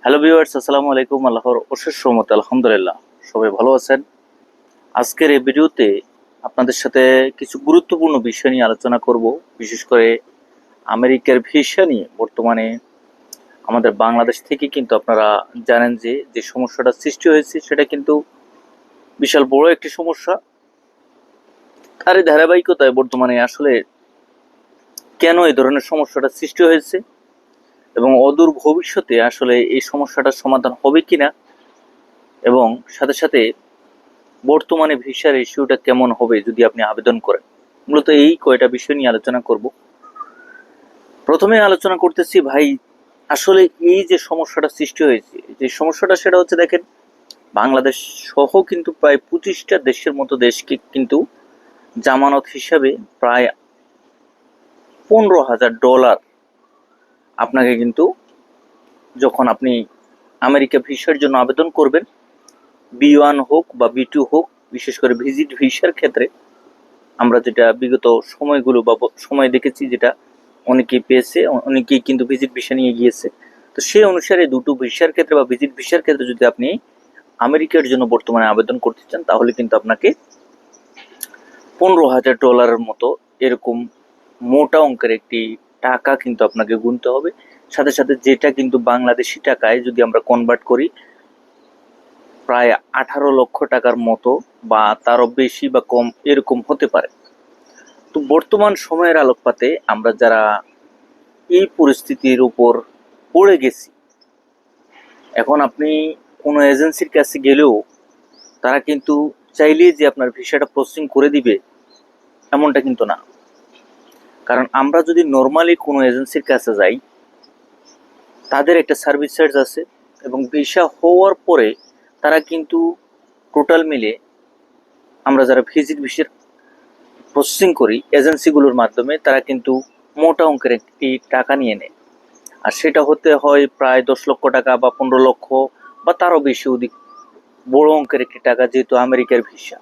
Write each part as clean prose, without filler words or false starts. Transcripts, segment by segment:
Hello viewers, আসসালামু আলাইকুম। আল্লাহর অশেষ রহমতে আলহামদুলিল্লাহ সবাই ভালো আছেন। আজকের এই ভিডিওতে আপনাদের সাথে কিছু গুরুত্বপূর্ণ বিষয় নিয়ে আলোচনা করব। বিশেষ করে আমেরিকার ভিসা নিয়ে বর্তমানে আমাদের বাংলাদেশ থেকে কিন্তু আপনারা জানেন যে যে সমস্যাটা সৃষ্টি হয়েছে সেটা কিন্তু বিশাল বড় একটি সমস্যা। আর এই ধারাবাহিকতায় বর্তমানে আসলে কেন এই ধরনের সমস্যাটা সৃষ্টি হয়েছে এবং অদূর ভবিষ্যতে আসলে এই সমস্যাটার সমাধান হবে কিনা, এবং সাথে সাথে বর্তমানে ভিসার ইস্যুটা কেমন হবে যদি আপনি আবেদন করেন। মূলত এই কয়টা বিষয় নিয়ে আলোচনা করব। প্রথমে আলোচনা করতেছি ভাই, আসলে এই যে সমস্যাটা সৃষ্টি হয়েছে, যে সমস্যাটা সেটা হচ্ছে, দেখেন, বাংলাদেশ সহ কিন্তু প্রায় 25টা দেশের মতো দেশকে কিন্তু জামানত হিসাবে প্রায় $15,000 আপনাকে কিন্তু, যখন আপনি আমেরিকা ভিসার জন্য আবেদন করবেন, B1 হোক বা B2 হোক, বিশেষ করে ভিজিট ভিসার ক্ষেত্রে আমরা যেটা বিগত সময়গুলো বা সময় দেখেছি, যেটা অনেকেই পেয়েছে, অনেকেই কিন্তু ভিজিট ভিসা নিয়ে গিয়েছে। তো সেই অনুসারে দুটো ভিসার ক্ষেত্রে বা ভিজিট ভিসার ক্ষেত্রে যদি আপনি আমেরিকার জন্য বর্তমানে আবেদন করতে চান, তাহলে কিন্তু আপনাকে $15,000 মতো এরকম মোটা অঙ্কের একটি টাকা কিন্তু আপনাকে গুনতে হবে। সাথে সাথে যেটা কিন্তু বাংলাদেশি টাকায় যদি আমরা কনভার্ট করি, প্রায় 18 লক্ষ টাকার মতো বা তারও বেশি বা কম এরকম হতে পারে। তো বর্তমান সময়ের আলোকপাতে আমরা যারা এই পরিস্থিতির উপর পড়ে গেছি, এখন আপনি কোনো এজেন্সির কাছে গেলেও তারা কিন্তু চাইলেই যে আপনার ভিসাটা প্রসেসিং করে দিবে এমনটা কিন্তু না। কারণ আমরা যদি নর্মালি কোনো এজেন্সির কাছে যাই, তাদের একটা সার্ভিস চার্জ আছে, এবং ভিসা হওয়ার পরে তারা কিন্তু টোটাল মিলে, আমরা যারা ভিজিট ভিসার প্রসেসিং করি এজেন্সিগুলোর মাধ্যমে, তারা কিন্তু মোটা অঙ্কের একটি টাকা নিয়ে নেয়। আর সেটা হতে হয় প্রায় 10 লক্ষ টাকা বা 15 লক্ষ বা তারও বেশি অধিক বড় অঙ্কের একটি টাকা, যেহেতু আমেরিকার ভিসা।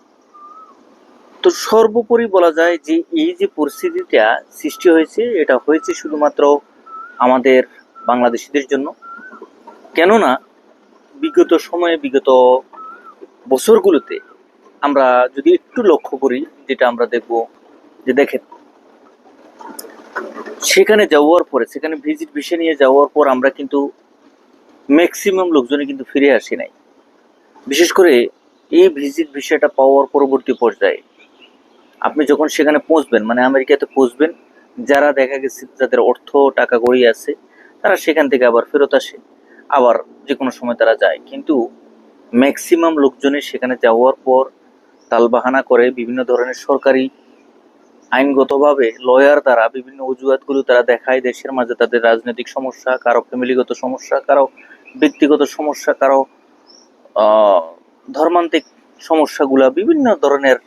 তো সর্বোপরি বলা যায় যে এই যে পরিস্থিতিটা সৃষ্টি হয়েছে, এটা হয়েছে শুধুমাত্র আমাদের বাংলাদেশিদের জন্য। কেননা বিগত সময়ে, বিগত বছরগুলোতে আমরা যদি একটু লক্ষ্য করি, যেটা আমরা দেখব যে, দেখেন, সেখানে যাওয়ার পরে, সেখানে ভিজিট ভিসা নিয়ে যাওয়ার পর আমরা কিন্তু ম্যাক্সিমাম লোকজনই কিন্তু ফিরে আসি নাই। বিশেষ করে এই ভিজিট ভিসাটা পাওয়ার পরবর্তী পর্যায়ে আপনি যখন সেখানে পৌঁছবেন, মানে আমেরিকাতে পৌঁছবেন, যারা দেখা গেছে যাদের অর্থ টাকা গড়িয়ে আছে, তারা সেখান থেকে আবার ফেরত আসে, আবার যে কোনো সময় তারা যায়। কিন্তু ম্যাক্সিমাম লোকজনই সেখানে যাওয়ার পর তালবাহানা করে বিভিন্ন ধরনের সরকারি আইনগতভাবে লয়ার দ্বারা বিভিন্ন অজুহাতগুলো তারা দেখায় দেশের মাঝে, তাদের রাজনৈতিক সমস্যা, কারো ফ্যামিলিগত সমস্যা, কারো ব্যক্তিগত সমস্যা, কারো ধর্মান্তিক সমস্যাগুলা, বিভিন্ন ধরনের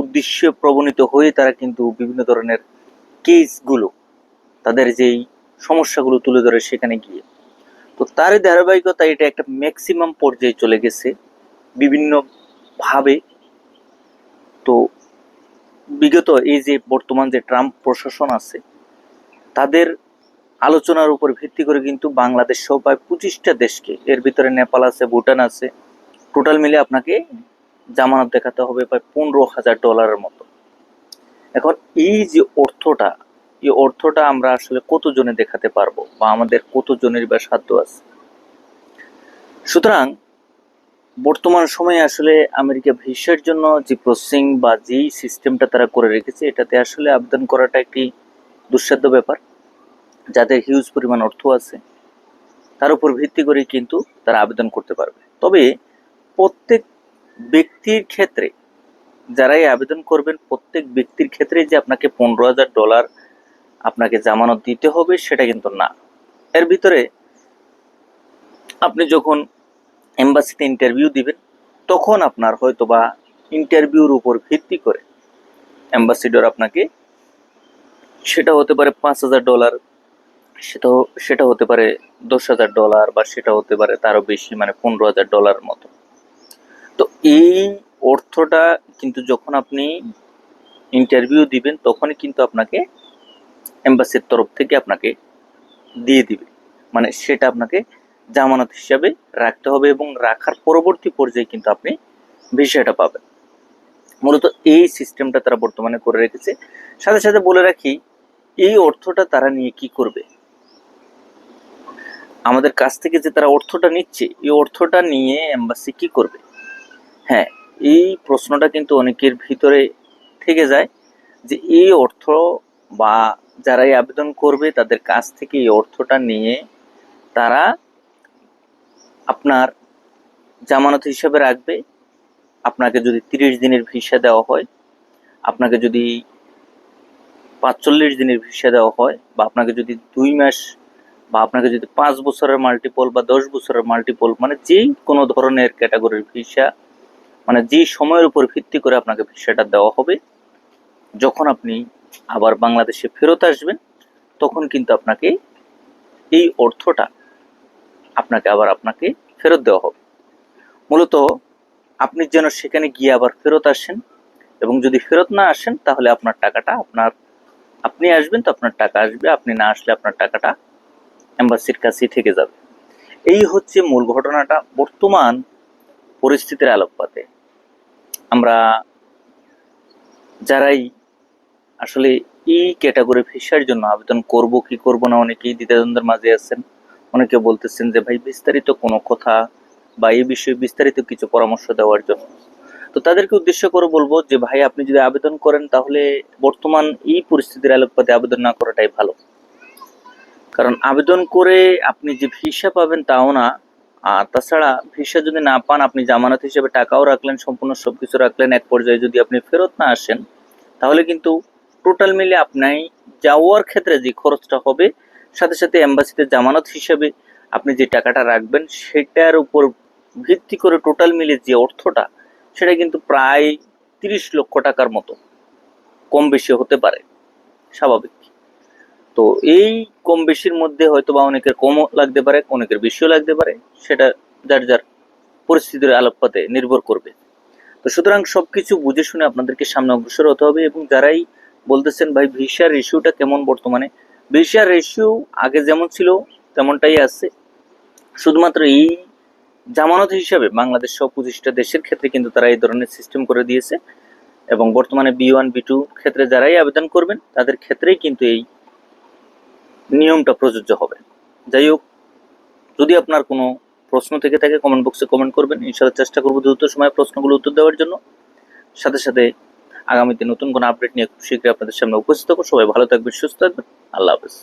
উদ্দেশ্যে প্রবণিত হয়ে তারা কিন্তু বিভিন্ন ধরনের কেসগুলো, তাদের যেই সমস্যাগুলো তুলে ধরে সেখানে গিয়ে। তো তারই ধারাবাহিকতা এটা একটা ম্যাক্সিমাম পর্যায়ে চলে গেছে বিভিন্ন ভাবে। তো বিগত এই যে বর্তমান যে ট্রাম্প প্রশাসন আছে, তাদের আলোচনার উপর ভিত্তি করে কিন্তু বাংলাদেশ সহ প্রায় 25টা দেশকে, এর ভিতরে নেপাল আছে, ভুটান আছে, টোটাল মিলে আপনাকে জামানত দেখাতে হবে প্রায় $15,000 মতো। এখন এই যে অর্থটা, এই অর্থটা আমরা আসলে কতজনে দেখাতে পারবো বা আমাদের কতজনের বা সাধ্য আছে? সুতরাং বর্তমান সময়ে আসলে আমেরিকা ভিসার জন্য যে প্রসেসিং বা যেই সিস্টেমটা তারা করে রেখেছে, এটাতে আসলে আবেদন করাটা একটি দুঃসাধ্য ব্যাপার। যাদের হিউজ পরিমাণ অর্থ আছে, তার উপর ভিত্তি করে কিন্তু তারা আবেদন করতে পারবে। তবে প্রত্যেক ব্যক্তির ক্ষেত্রে, যারাই আবেদন করবেন, প্রত্যেক ব্যক্তির ক্ষেত্রে যে আপনাকে $15,000 আপনাকে জামানত দিতে হবে সেটা কিন্তু না। এর ভিতরে আপনি যখন এম্বাসিতে ইন্টারভিউ দিবেন, তখন আপনার হয়তো বা ইন্টারভিউর উপর ভিত্তি করে অ্যাম্বাসিডর আপনাকে, সেটা হতে পারে $5,000, সেটা হতে পারে $10,000, বা সেটা হতে পারে তারও বেশি, মানে $15,000 মতো। তো এই অর্থটা কিন্তু যখন আপনি ইন্টারভিউ দিবেন, তখনই কিন্তু আপনাকে এম্বাসির তরফ থেকে আপনাকে দিয়ে দিবে। মানে সেটা আপনাকে জামানত হিসাবে রাখতে হবে, এবং রাখার পরবর্তী পর্যায়ে কিন্তু আপনি ভিসাটা পাবেন। মূলত এই সিস্টেমটা তারা বর্তমানে করে রেখেছে। সাথে সাথে বলে রাখি, এই অর্থটা তারা নিয়ে কি করবে, আমাদের কাছ থেকে যে তারা অর্থটা নিচ্ছে, এই অর্থটা নিয়ে এম্বাসি কি করবে। হ্যাঁ, এই প্রশ্নটা কিন্তু অনেকের ভিতরে থেকে যায় যে এই অর্থ বা যারাই আবেদন করবে তাদের কাছ থেকে এই অর্থটা নিয়ে তারা আপনার জামানত হিসেবে রাখবে। আপনাকে যদি 30 দিনের ভিসা দেওয়া হয়, আপনাকে যদি 45 দিনের ভিসা দেওয়া হয়, বা আপনাকে যদি 2 মাস, বা আপনাকে যদি 5 বছরের মাল্টিপল বা 10 বছরের মাল্টিপল, মানে যেই কোনো ধরনের ক্যাটাগরির ভিসা, মানে যে সময়ের উপর ভিত্তি করে আপনাকে ভিসাটা দেওয়া হবে, যখন আপনি আবার বাংলাদেশে ফেরত আসবেন তখন কিন্তু আপনাকে এই অর্থটা আপনাকে ফেরত দেওয়া হবে। মূলত আপনি যেন সেখানে গিয়ে আবার ফেরত আসেন, এবং যদি ফেরত না আসেন তাহলে আপনার টাকাটা আপনি আসবেন তো আপনার টাকা আসবে, আপনি না আসলে আপনার টাকাটা এম্বাসির কাছেই থেকে যাবে। এই হচ্ছে মূল ঘটনাটা। বর্তমান পরিস্থিতির আলোকপাতে আমরা যারাই আসলে এই ক্যাটাগরি ভিসার জন্য আবেদন করব কি করব না, অনেকেই দ্বিধাদ্বন্দ্বের মাঝে আছেন। অনেকে বলতেছেন যে ভাই বিস্তারিত কোনো কথা বা এই বিষয়ে বিস্তারিত কিছু পরামর্শ দেওয়ার জন্য। তো তাদেরকে উদ্দেশ্য করে বলবো যে ভাই, আপনি যদি আবেদন করেন তাহলে বর্তমান এই পরিস্থিতির আলোকপাতে আবেদন না করাটাই ভালো। কারণ আবেদন করে আপনি যে ভিসা পাবেন তাও না, আর তাছাড়া ভিসা যদি না পান, আপনি জামানত হিসেবে টাকাও রাখলেন, সম্পূর্ণ সবকিছু রাখলেন, এক পর্যায়ে যদি আপনি ফেরত না আসেন তাহলে কিন্তু টোটাল মিলে আপনি যাওয়ার ক্ষেত্রে যে খরচটা হবে, সাথে সাথে এম্বাসিতে জামানত হিসেবে আপনি যে টাকাটা রাখবেন সেটার উপর ভিত্তি করে টোটাল মিলে যে অর্থটা, সেটা কিন্তু প্রায় 30 লক্ষ টাকার মতো, কম বেশি হতে পারে, স্বাভাবিক। তো এই কম বেশির মধ্যে হয়তো বা অনেকের কমও লাগতে পারে, অনেকের বেশিও লাগতে পারে, সেটা যার যার পরিস্থিতির আলোকপাতে নির্ভর করবে। তো সুতরাং সবকিছু বুঝে শুনে আপনাদেরকে সামনে অগ্রসর হতে হবে। এবং যারাই বলতেছেন ভাই ভিসার রেশিওটা কেমন, বর্তমানে ভিসার রেশিও আগে যেমন ছিল তেমনটাই আছে, শুধুমাত্র এই জামানত হিসাবে বাংলাদেশ সহ 25টা দেশের ক্ষেত্রে কিন্তু তারা এই ধরনের সিস্টেম করে দিয়েছে, এবং বর্তমানে B1 B2 ক্ষেত্রে যারাই আবেদন করবেন তাদের ক্ষেত্রেই কিন্তু এই নিয়মটা প্রযোজ্য হবে। যাই হোক, যদি আপনার কোনো প্রশ্ন থেকে থাকে কমেন্ট বক্সে কমেন্ট করবেন, ইনশাআল্লাহ চেষ্টা করবো দ্রুত সময়ে প্রশ্নগুলো উত্তর দেওয়ার জন্য। সাথে সাথে আগামীতে নতুন কোনো আপডেট নিয়ে খুব শীঘ্রই আপনাদের সামনে উপস্থিত হবো। সবাই ভালো থাকবেন, সুস্থ থাকবেন। আল্লাহ হাফেজ।